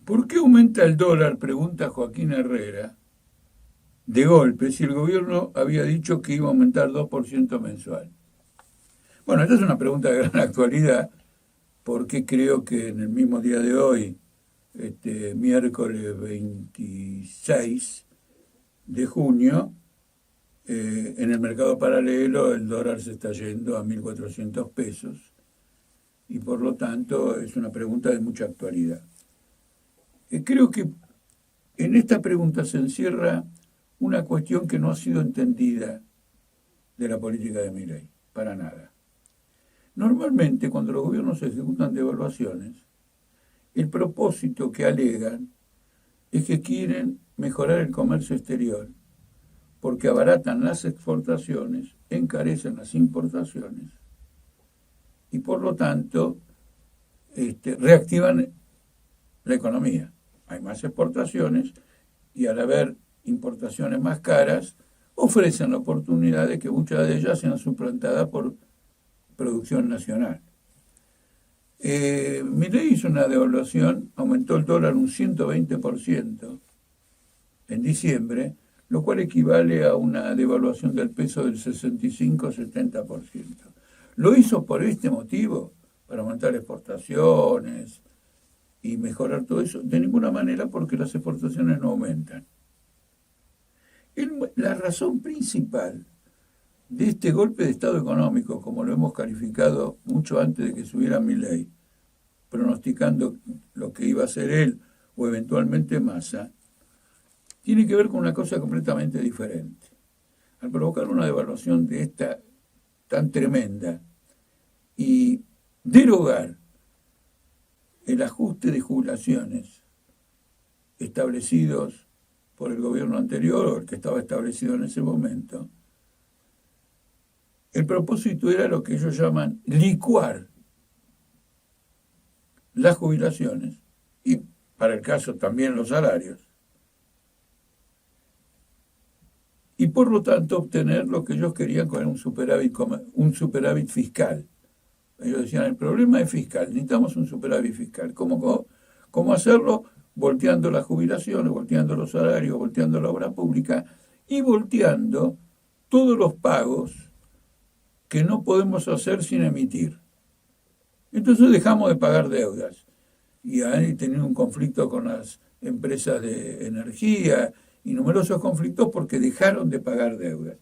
¿Por qué aumenta el dólar? Pregunta Joaquín Herrera. De golpe, si el gobierno había dicho que iba a aumentar 2% mensual. Bueno, esta es una pregunta de gran actualidad, porque creo que en el mismo día de hoy, miércoles 26 de junio, en el mercado paralelo el dólar se está yendo a 1.400 pesos y por lo tanto es una pregunta de mucha actualidad. Creo que en esta pregunta se encierra una cuestión que no ha sido entendida de la política de Milei, para nada. Normalmente, cuando los gobiernos ejecutan devaluaciones, el propósito que alegan es que quieren mejorar el comercio exterior, porque abaratan las exportaciones, encarecen las importaciones y por lo tanto reactivan la economía. Hay más exportaciones y al haber importaciones más caras, ofrecen la oportunidad de que muchas de ellas sean suplantadas por producción nacional. Milei hizo una devaluación, aumentó el dólar un 120% en diciembre, lo cual equivale a una devaluación del peso del 65-70%. Lo hizo por este motivo, para aumentar exportaciones y mejorar todo eso, de ninguna manera, porque las exportaciones no aumentan. La razón principal de este golpe de estado económico, como lo hemos calificado mucho antes de que subiera Milei, pronosticando lo que iba a hacer él o eventualmente Massa, tiene que ver con una cosa completamente diferente. Al provocar una devaluación de esta tan tremenda y derogar el ajuste de jubilaciones establecidos por el gobierno anterior o el que estaba establecido en ese momento, el propósito era lo que ellos llaman licuar las jubilaciones y, para el caso, también los salarios, y por lo tanto obtener lo que ellos querían con un superávit fiscal. Ellos decían, el problema es fiscal, necesitamos un superávit fiscal. ¿Cómo hacerlo? Volteando las jubilaciones, volteando los salarios, volteando la obra pública y volteando todos los pagos que no podemos hacer sin emitir. Entonces dejamos de pagar deudas. Y han tenido un conflicto con las empresas de energía y numerosos conflictos porque dejaron de pagar deudas.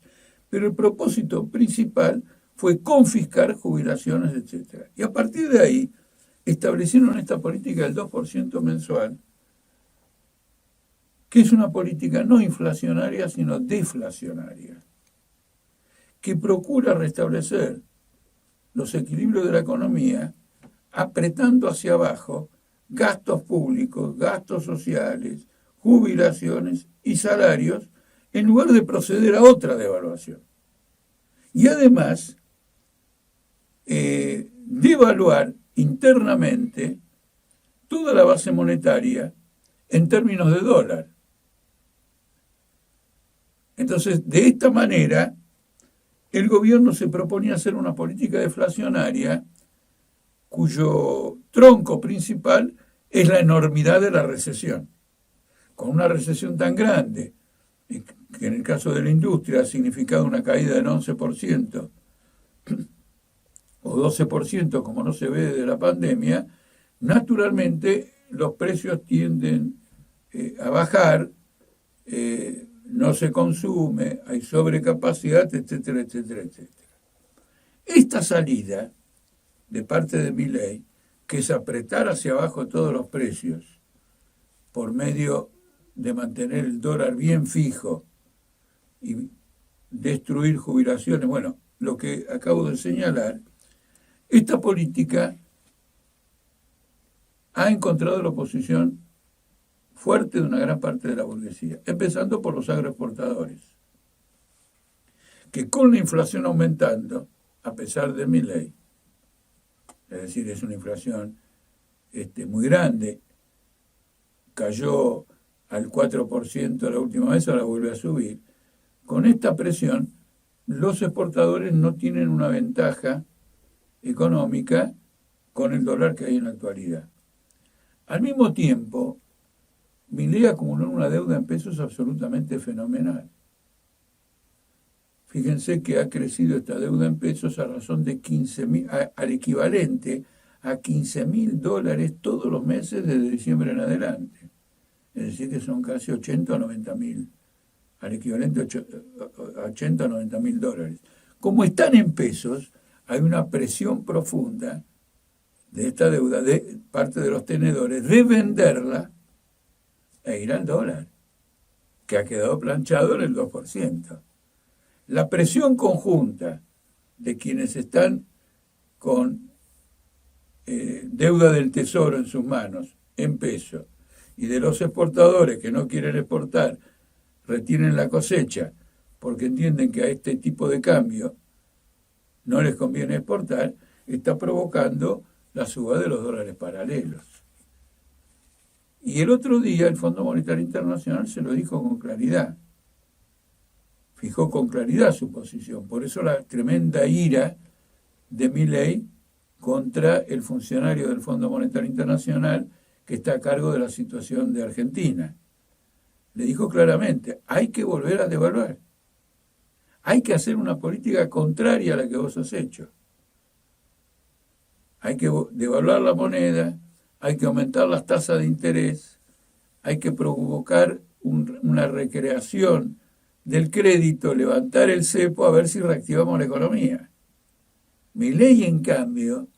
Pero el propósito principal fue confiscar jubilaciones, etc. Y a partir de ahí establecieron esta política del 2% mensual, que es una política no inflacionaria, sino deflacionaria, que procura restablecer los equilibrios de la economía apretando hacia abajo gastos públicos, gastos sociales, jubilaciones y salarios, en lugar de proceder a otra devaluación. Y además, devaluar internamente toda la base monetaria en términos de dólar. Entonces, de esta manera, el gobierno se proponía hacer una política deflacionaria cuyo tronco principal es la enormidad de la recesión. Con una recesión tan grande, que en el caso de la industria ha significado una caída del 11% o 12%, como no se ve desde la pandemia, naturalmente los precios tienden a bajar, no se consume, hay sobrecapacidad, etcétera, etcétera, etcétera. Esta salida de parte de Milei, que es apretar hacia abajo todos los precios por medio de mantener el dólar bien fijo y destruir jubilaciones, bueno, lo que acabo de señalar, esta política ha encontrado la oposición fuerte de una gran parte de la burguesía, empezando por los agroexportadores, que con la inflación aumentando, a pesar de Milei, es decir, es una inflación muy grande, cayó al 4% la última vez, ahora vuelve a subir. Con esta presión, los exportadores no tienen una ventaja económica con el dólar que hay en la actualidad. Al mismo tiempo, Milei acumuló una deuda en pesos absolutamente fenomenal. Fíjense que ha crecido esta deuda en pesos a razón de 15.000, al equivalente a $15.000 todos los meses desde diciembre en adelante. Es decir, que son casi 80 o 90.000, al equivalente a 80 o 90.000 dólares. Como están en pesos, hay una presión profunda de esta deuda de parte de los tenedores de venderla e ir al dólar, que ha quedado planchado en el 2%. La presión conjunta de quienes están con deuda del tesoro en sus manos, en pesos, y de los exportadores que no quieren exportar, retienen la cosecha porque entienden que a este tipo de cambio no les conviene exportar, está provocando la suba de los dólares paralelos. Y el otro día el Fondo Monetario Internacional se lo dijo con claridad, fijó con claridad su posición. Por eso la tremenda ira de Milei contra el funcionario del Fondo Monetario Internacional que está a cargo de la situación de Argentina. Le dijo claramente, hay que volver a devaluar. Hay que hacer una política contraria a la que vos has hecho. Hay que devaluar la moneda, hay que aumentar las tasas de interés, hay que provocar una recreación del crédito, levantar el cepo a ver si reactivamos la economía. Milei, en cambio,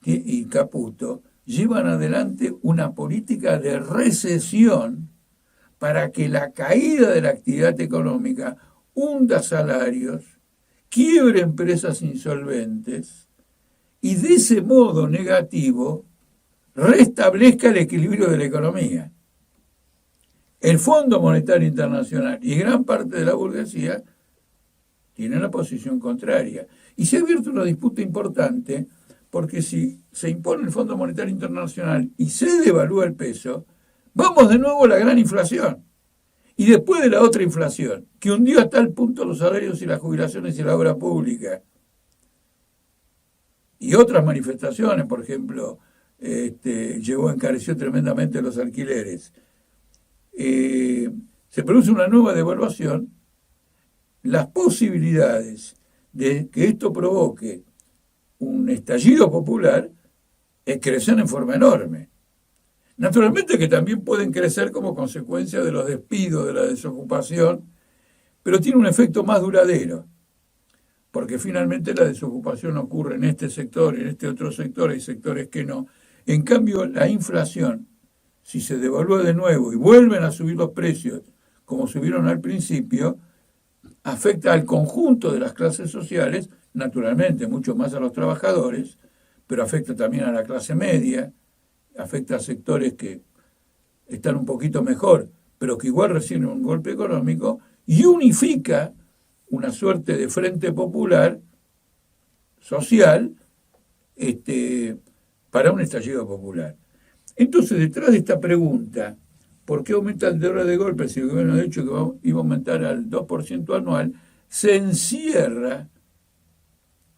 y Caputo, llevan adelante una política de recesión para que la caída de la actividad económica hunda salarios, quiebre empresas insolventes y de ese modo negativo restablezca el equilibrio de la economía. El Fondo Monetario Internacional y gran parte de la burguesía tienen la posición contraria. Y se ha abierto una disputa importante porque si se impone el Fondo Monetario Internacional y se devalúa el peso, vamos de nuevo a la gran inflación. Y después de la otra inflación, que hundió hasta el punto los salarios y las jubilaciones y la obra pública. Y otras manifestaciones, por ejemplo, encareció tremendamente los alquileres. Se produce una nueva devaluación, las posibilidades de que esto provoque un estallido popular crecen en forma enorme. Naturalmente que también pueden crecer como consecuencia de los despidos, de la desocupación, pero tiene un efecto más duradero, porque finalmente la desocupación ocurre en este sector, en este otro sector, hay sectores que no. En cambio, la inflación, si se devalúa de nuevo y vuelven a subir los precios como subieron al principio, afecta al conjunto de las clases sociales, naturalmente mucho más a los trabajadores, pero afecta también a la clase media, afecta a sectores que están un poquito mejor, pero que igual reciben un golpe económico, y unifica una suerte de frente popular social para un estallido popular. Entonces, detrás de esta pregunta, ¿por qué aumenta el dólar de golpe si el gobierno ha dicho que iba a aumentar al 2% anual? Se encierra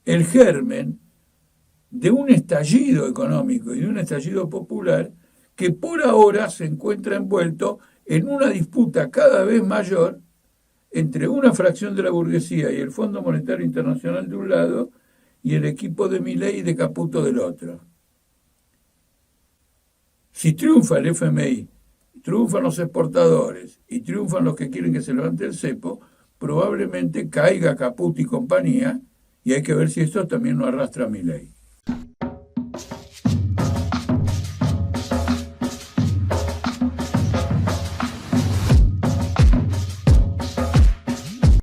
el germen de un estallido económico y de un estallido popular que por ahora se encuentra envuelto en una disputa cada vez mayor entre una fracción de la burguesía y el Fondo Monetario Internacional de un lado y el equipo de Milei y de Caputo del otro. Si triunfa el FMI, triunfan los exportadores y triunfan los que quieren que se levante el cepo, probablemente caiga Caputo y compañía, y hay que ver si esto también lo arrastra a Milei.